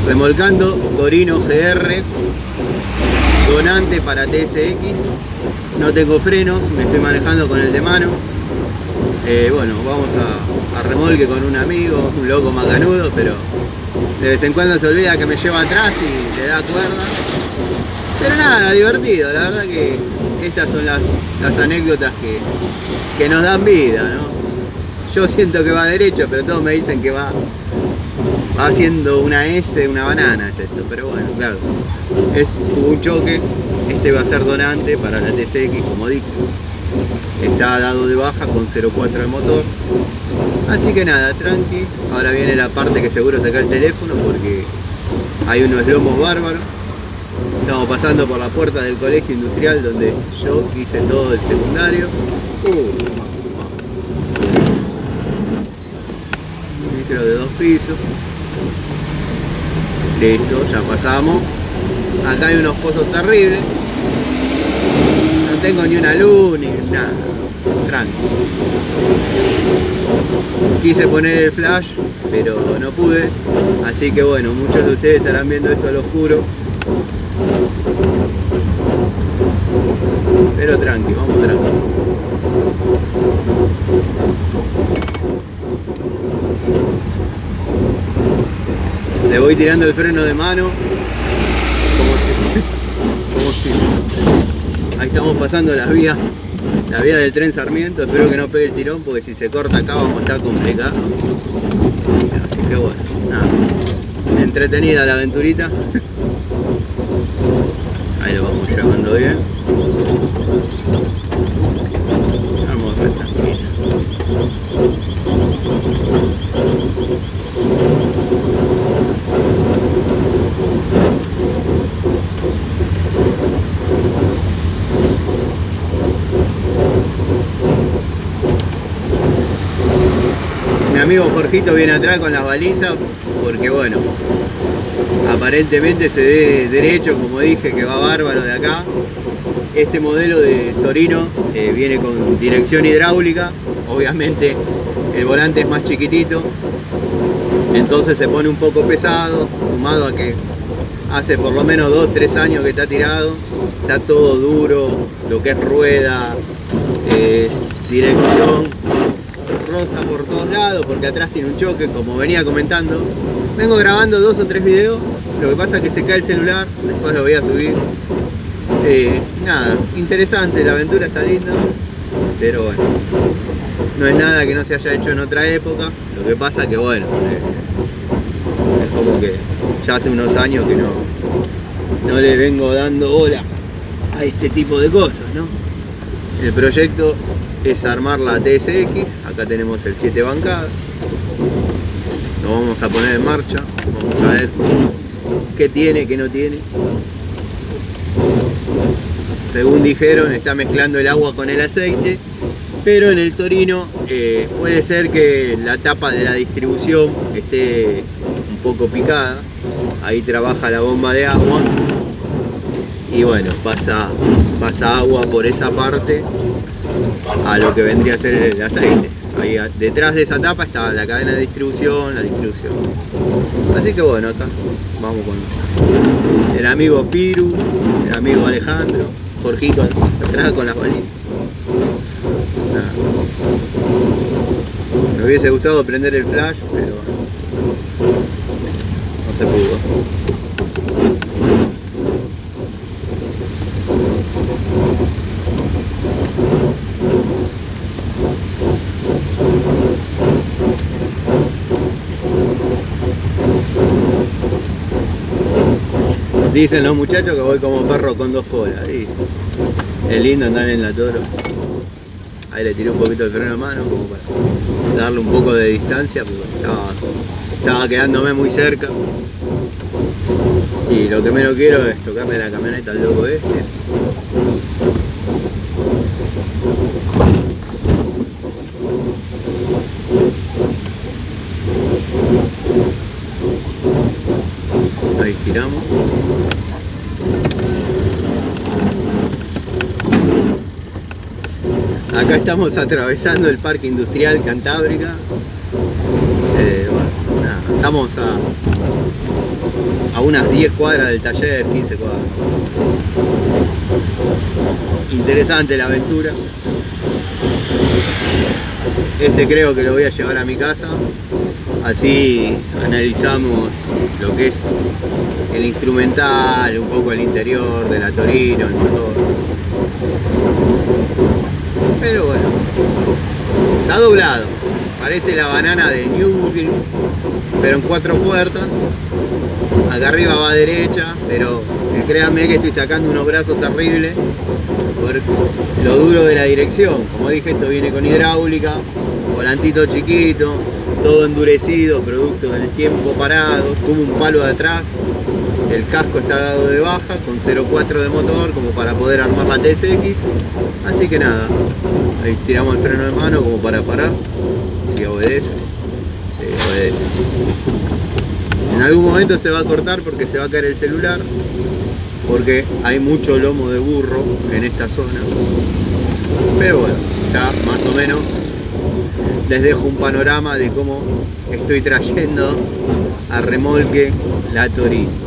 remolcando Torino GR, donante para TSX. No tengo frenos, me estoy manejando con el de mano. Bueno, vamos a remolque con un amigo, un loco macanudo, pero de vez en cuando se olvida que me lleva atrás y le da cuerda. Pero nada, divertido, la verdad que estas son las anécdotas que nos dan vida, ¿no? Yo siento que va derecho, pero todos me dicen que va haciendo una S, una banana es esto, pero bueno, claro, tuvo un choque. Este va a ser donante para la TSX, como dije. Está dado de baja con 0.4 de motor. Así que nada, tranqui. Ahora viene la parte que seguro saca el teléfono porque hay unos lomos bárbaros. Estamos pasando por la puerta del colegio industrial donde yo hice todo el secundario. Micro de 2 pisos. Listo, ya pasamos. Acá hay unos pozos terribles. No tengo ni una luz ni nada. Tranqui. Quise poner el flash, pero no pude. Así que bueno, muchos de ustedes estarán viendo esto al oscuro. Pero tranqui, vamos tranqui. Le voy tirando el freno de mano. Como si. Ahí estamos pasando la vía del tren Sarmiento. Espero que no pegue el tirón porque si se corta acá vamos a estar complicados. Así que bueno, nada. Entretenida la aventurita. Ahí lo vamos llevando bien. Vamos a estar tranquilos. Mi amigo Jorgito viene atrás con las balizas porque bueno, aparentemente se dé derecho, como dije, que va bárbaro de acá. Este modelo de Torino viene con dirección hidráulica, obviamente el volante es más chiquitito, entonces se pone un poco pesado, sumado a que hace por lo menos 2-3 años que está tirado, está todo duro, lo que es rueda, dirección, rosa por todos lados porque atrás tiene un choque, como venía comentando. Vengo grabando 2 o 3 videos, lo que pasa es que se cae el celular, después lo voy a subir. Nada, interesante, la aventura está linda, pero bueno, no es nada que no se haya hecho en otra época. Lo que pasa que bueno, es como que ya hace unos años que no le vengo dando bola a este tipo de cosas, ¿no? El proyecto es armar la TSX. Acá tenemos el 7 bancada. Lo vamos a poner en marcha. Vamos a ver qué tiene, qué no tiene. Según dijeron, está mezclando el agua con el aceite. Pero en el Torino puede ser que la tapa de la distribución esté un poco picada. Ahí trabaja la bomba de agua. Y bueno, pasa agua por esa parte a lo que vendría a ser el aceite. Ahí detrás de esa tapa está la cadena de distribución, la distribución. Así que bueno, acá vamos con el amigo Piru, el amigo Alejandro, Jorgito atrás con las balizas. Nada. Me hubiese gustado prender el flash, pero no se pudo. Dicen los muchachos que voy como perro con 2 colas. Y es lindo andar en la Toro. Ahí le tiré un poquito el freno de mano como para darle un poco de distancia porque estaba quedándome muy cerca. Y lo que menos quiero es tocarle la camioneta al loco este. Ahí giramos. Acá estamos atravesando el Parque Industrial Cantábrica. Bueno, nada, Estamos a unas 10 cuadras del taller, 15 cuadras. Interesante la aventura. Este creo que lo voy a llevar a mi casa. Así analizamos lo que es el instrumental, un poco el interior de la Torino, el motor. Pero bueno, está doblado. Parece la banana de Nürburgring, pero en 4 puertas. Acá arriba va a derecha, pero créanme que estoy sacando unos brazos terribles por lo duro de la dirección. Como dije, esto viene con hidráulica, volantito chiquito, todo endurecido, producto del tiempo parado. Tuvo un palo de atrás, el casco está dado de baja, con 0.4 de motor, como para poder armar la TSX. Así que nada, ahí tiramos el freno de mano como para parar. Si obedece, obedece. En algún momento se va a cortar porque se va a caer el celular, porque hay mucho lomo de burro en esta zona. Pero bueno, ya más o menos les dejo un panorama de cómo estoy trayendo a remolque la Torino.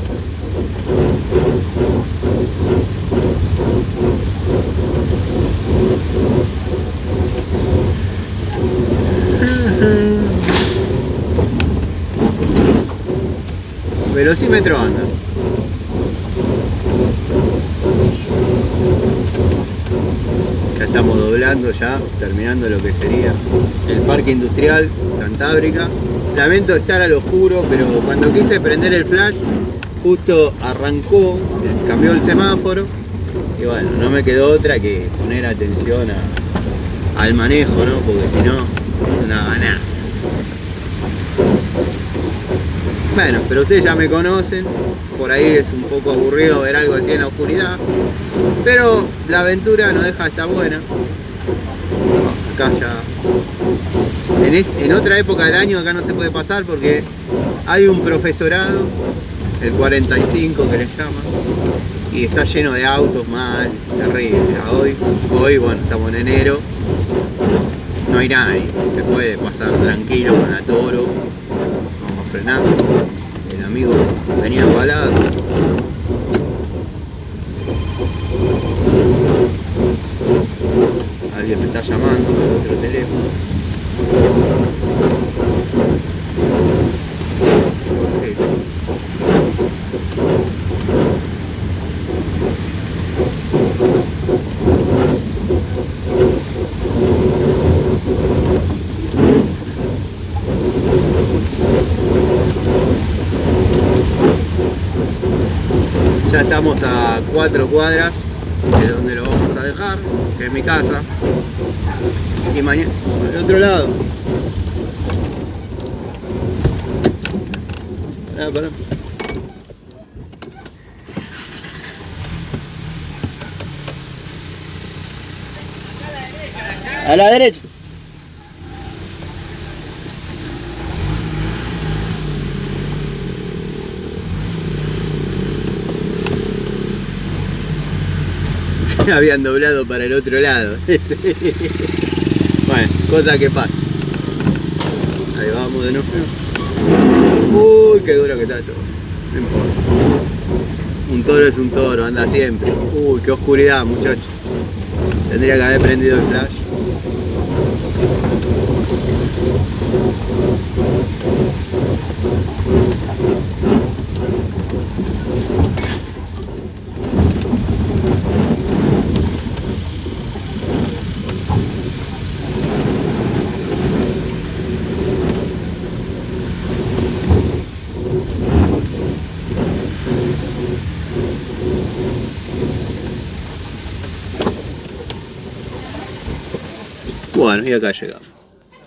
Velocímetro anda. Ya estamos doblando, ya terminando lo que sería el parque industrial Cantábrica. Lamento estar al oscuro, pero cuando quise prender el flash justo arrancó, cambió el semáforo y bueno, no me quedó otra que poner atención al manejo, ¿no? Porque si no, no daba nada. Bueno, pero ustedes ya me conocen, por ahí es un poco aburrido ver algo así en la oscuridad, pero la aventura no deja de estar buena. Acá ya, en otra época del año acá no se puede pasar porque hay un profesorado, el 45 que les llaman, y está lleno de autos mal, terrible. Hoy bueno, estamos en enero, no hay nadie, se puede pasar tranquilo con la Toro. Frenando, el amigo venía embalado. Alguien me está llamando por otro teléfono. Ya estamos a 4 cuadras de donde lo vamos a dejar, que es mi casa. Y mañana, al otro lado. Pará. A la derecha. Se habían doblado para el otro lado. Bueno, cosa que pasa. Ahí vamos de nuevo. Uy, qué duro que está todo. No importa. Un toro es un toro, anda siempre. Uy, qué oscuridad, muchachos. Tendría que haber prendido el flash. Bueno, y acá llegamos.